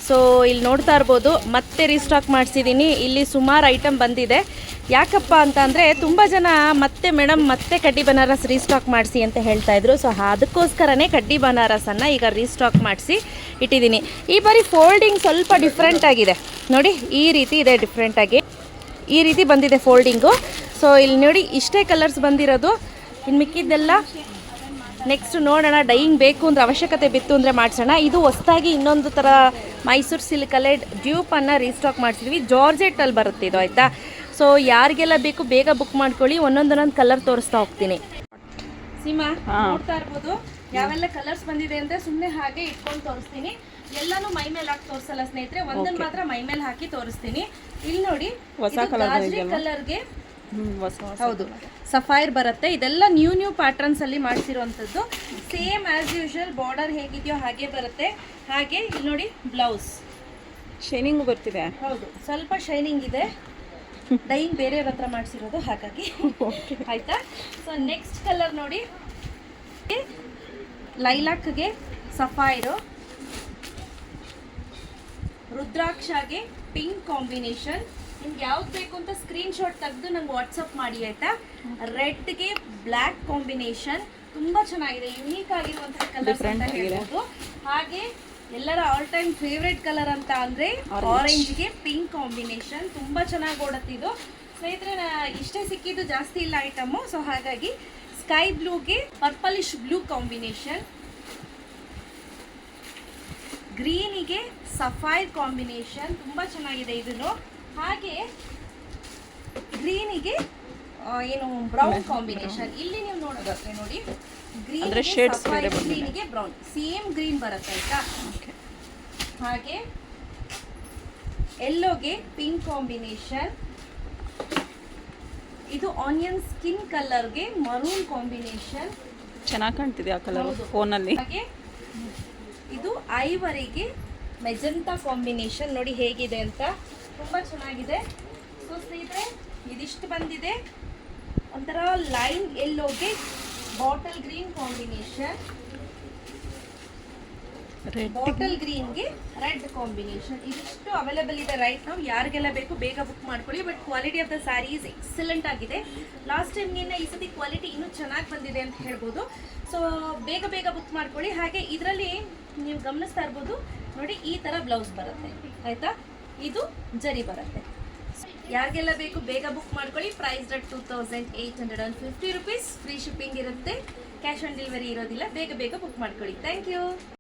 So ಇಲ್ಲಿ ನೋಡ್ತಾ ಇರ್ಬೋದು ಮತ್ತೆ ರೀಸ್ಟಾಕ್ ಮಾಡಿಸಿದ್ದೀನಿ. ಇಲ್ಲಿ ಸುಮಾರು ಐಟಮ್ ಬಂದಿದೆ. ಯಾಕಪ್ಪ ಅಂತ ಅಂದರೆ ತುಂಬ ಜನ ಮತ್ತೆ ಮೇಡಮ್ ಮತ್ತೆ ಕಡ್ಡಿ ಬನಾರಸ್ ರೀಸ್ಟಾಕ್ ಮಾಡಿಸಿ ಅಂತ ಹೇಳ್ತಾಯಿದ್ರು. ಸೊ ಅದಕ್ಕೋಸ್ಕರನೇ ಕಡ್ಡಿ ಬನಾರಸನ್ನು ಈಗ ರೀಸ್ಟಾಕ್ ಮಾಡಿಸಿ ಇಟ್ಟಿದ್ದೀನಿ. ಈ ಬಾರಿ ಫೋಲ್ಡಿಂಗ್ ಸ್ವಲ್ಪ ಡಿಫ್ರೆಂಟ್ ಆಗಿದೆ ನೋಡಿ, ಈ ರೀತಿ ಇದೆ, ಡಿಫ್ರೆಂಟಾಗಿ ಈ ರೀತಿ ಬಂದಿದೆ ಫೋಲ್ಡಿಂಗು. ಸೊ ಇಲ್ಲಿ ನೋಡಿ ಇಷ್ಟೇ ಕಲರ್ಸ್ ಬಂದಿರೋದು, ಇನ್ನು ಮಿಕ್ಕಿದ್ದೆಲ್ಲ ನೆಕ್ಸ್ಟ್ ನೋಡೋಣ. ಡೈಯಿಂಗ್ ಬೇಕು ಅಂದರೆ ಅವಶ್ಯಕತೆ ಬಿತ್ತು ಅಂದರೆ ಮಾಡಿಸೋಣ. ಇದು ಹೊಸದಾಗಿ ಇನ್ನೊಂದು ಥರ ಮೈಸೂರು ಸಿಲ್ಕಲ್ಲೇ ಡ್ಯೂಪನ್ನು ರೀಸ್ಟಾಕ್ ಮಾಡಿಸಿದ್ವಿ. ಜಾರ್ಜೆಟ್ಟಲ್ಲಿ ಬರುತ್ತೆ ಇದು, ಆಯಿತಾ. ಸೊ ಯಾರಿಗೆಲ್ಲ ಬೇಕು ಬೇಗ ಬುಕ್ ಮಾಡ್ಕೊಳ್ಳಿ. ಒಂದೊಂದೊಂದೊಂದು ಕಲರ್ ತೋರಿಸ್ತಾ ಹೋಗ್ತೀನಿ. ಸೀಮಾ ನೋಡ್ತಾ ಇರ್ಬೋದು ಯಾವೆಲ್ಲ ಕಲರ್ಸ್ ಬಂದಿದೆ ಅಂತ. ಸುಮ್ಮನೆ ಹಾಗೆ ಇಟ್ಕೊಂಡು ತೋರಿಸ್ತೀನಿ. ಎಲ್ಲಾನು ಮೈ ಮೇಲೆ ಹಾಕಿ ತೋರಿಸಲ್ಲ ಸ್ನೇಹಿತರೆ, ಒಂದನ್ನು ಮಾತ್ರ ಮೈ ಮೇಲೆ ಹಾಕಿ ತೋರಿಸ್ತೀನಿ. ಇಲ್ಲಿ ನೋಡಿ ಕಲರ್ಗೆ ಹೌದು ಸಫೈರ್ ಬರುತ್ತೆ. ಇದೆಲ್ಲ ನ್ಯೂ ಪ್ಯಾಟರ್ನ್ಸ್ ಅಲ್ಲಿ ಮಾಡಿಸಿರುವಂಥದ್ದು. ಸೇಮ್ ಆಸ್ ಯೂಶುವಲ್ ಬಾರ್ಡರ್ ಹೇಗಿದೆಯೋ ಹಾಗೆ ಬರುತ್ತೆ. ಹಾಗೆ ಇಲ್ಲಿ ನೋಡಿ ಬ್ಲೌಸ್ ಶೈನಿಂಗ್ ಬರ್ತಿದೆ. ಹೌದು, ಸ್ವಲ್ಪ ಶೈನಿಂಗ್ ಇದೆ. ಡೈಯಿಂಗ್ ಬೇರೆಯವ್ರ ಹತ್ರ ಮಾಡಿಸಿರೋದು, ಹಾಗಾಗಿ ಆಯ್ತಾ. ಸೊ ನೆಕ್ಸ್ಟ್ ಕಲರ್ ನೋಡಿ, ಲೈಲಾಕ್ಗೆ ಸಫೈರು, ರುದ್ರಾಕ್ಷಗೆ ಪಿಂಕ್ ಕಾಂಬಿನೇಷನ್. ನಿಮ್ಗೆ ಯಾವ್ದು ಬೇಕು ಅಂತ ಸ್ಕ್ರೀನ್ ಶಾಟ್ ತೆಗೆದು ನಂಗೆ ವಾಟ್ಸಪ್ ಮಾಡಿ, ಆಯ್ತಾ. ರೆಡ್ಗೆ ಬ್ಲ್ಯಾಕ್ ಕಾಂಬಿನೇಷನ್ ತುಂಬಾ ಚೆನ್ನಾಗಿದೆ, ಯುನೀಕ್ ಆಗಿರುವಂತಹ ಕಲರ್ಸ್ ಅಂತ ಹೇಳ್ಬೋದು. ಹಾಗೆ ಎಲ್ಲರ ಆಲ್ ಟೈಮ್ ಫೇವ್ರೆಟ್ ಕಲರ್ ಅಂತ ಅಂದ್ರೆ ಆರೆಂಜ್ಗೆ ಪಿಂಕ್ ಕಾಂಬಿನೇಷನ್ ತುಂಬಾ ಚೆನ್ನಾಗಿ ಓಡುತ್ತಿದ್ದು ಸ್ನೇಹಿತರೆ. ಇಷ್ಟೇ ಸಿಕ್ಕಿದ್ದು, ಜಾಸ್ತಿ ಇಲ್ಲ ಐಟಮು. ಸೊ ಹಾಗಾಗಿ ಸ್ಕೈ ಬ್ಲೂಗೆ ಪರ್ಪಲಿಶ್ ಬ್ಲೂ ಕಾಂಬಿನೇಷನ್, ಗ್ರೀನಿಗೆ ಸಫೈರ್ ಕಾಂಬಿನೇಷನ್ ತುಂಬಾ ಚೆನ್ನಾಗಿದೆ ಇದನ್ನು. ಹಾಗೆ ಗ್ರೀನಿಗೆ ಏನು ಬ್ರೌನ್ ಕಾಂಬಿನೇಷನ್. ಇಲ್ಲಿ ನೀವು ನೋಡೋದಾದ್ರೆ ನೋಡಿ, ಗ್ರೀನಿಗೆ ಬ್ರೌನ್ ಸೇಮ್ ಗ್ರೀನ್ ಬರುತ್ತೆ, ಆಯ್ತಾ. ಹಾಗೆ ಎಲ್ಲೋಗೆ ಪಿಂಕ್ ಕಾಂಬಿನೇಷನ್, ಇದು ಆನಿಯನ್ ಸ್ಕಿನ್ ಕಲರ್ಗೆ ಮರೂನ್ ಕಾಂಬಿನೇಷನ್ ಚೆನ್ನಾಗಿ ಕಾಣ್ತಿದೆ ಆ ಕಲರ್ ಫೋನಲ್ಲಿ. ಹಾಗೆ ಇದು ಐವರಿಗೆ ಮೆಜೆಂಟಾ ಕಾಂಬಿನೇಷನ್ ನೋಡಿ ಹೇಗಿದೆ ಅಂತ, ತುಂಬಾ ಚೆನ್ನಾಗಿದೆ. ಸೊ ಸ್ನೇಹಿತರೆ ಇದಿಷ್ಟು ಬಂದಿದೆ. ಒಂಥರ ಲೈನ್ ಎಲ್ಲೋಗೆ ಬಾಟಲ್ ಗ್ರೀನ್ ಕಾಂಬಿನೇಷನ್, ಬಾಟಲ್ ಗ್ರೀನ್ಗೆ ರೆಡ್ ಕಾಂಬಿನೇಷನ್. ಇದಿಷ್ಟು ಅವೈಲೇಬಲ್ ಇದೆ ರೈಟ್ ನಾವು. ಯಾರಿಗೆಲ್ಲ ಬೇಕು ಬೇಗ ಬುಕ್ ಮಾಡ್ಕೊಳ್ಳಿ. But quality of the sarees excellent ಆಗಿದೆ. ಲಾಸ್ಟ್ ಟೈಮ್ಗಿಂತ ಈ ಸತಿ ಕ್ವಾಲಿಟಿ ಇನ್ನೂ ಚೆನ್ನಾಗಿ ಬಂದಿದೆ ಅಂತ ಹೇಳ್ಬೋದು. ಸೊ ಬೇಗ ಬುಕ್ ಮಾಡ್ಕೊಳ್ಳಿ. ಹಾಗೆ ಇದರಲ್ಲಿ ನೀವು ಗಮನಿಸ್ತಾ ಇರ್ಬೋದು ನೋಡಿ, ಈ ಥರ ಬ್ಲೌಸ್ ಬರುತ್ತೆ, ಆಯಿತಾ. ಇದು ಜರಿ ಬರುತ್ತೆ. ಯಾರಿಗೆಲ್ಲ ಬೇಕು ಬೇಗ ಬುಕ್ ಮಾಡ್ಕೊಳ್ಳಿ. Price rate 2850 rupees. Free shipping ಇರುತ್ತೆ, ಕ್ಯಾಶ್ ಆನ್ ಡೆಲಿವರಿ ಇರೋದಿಲ್ಲ. ಬೇಗ ಬುಕ್ ಮಾಡ್ಕೊಳ್ಳಿ. Thank you.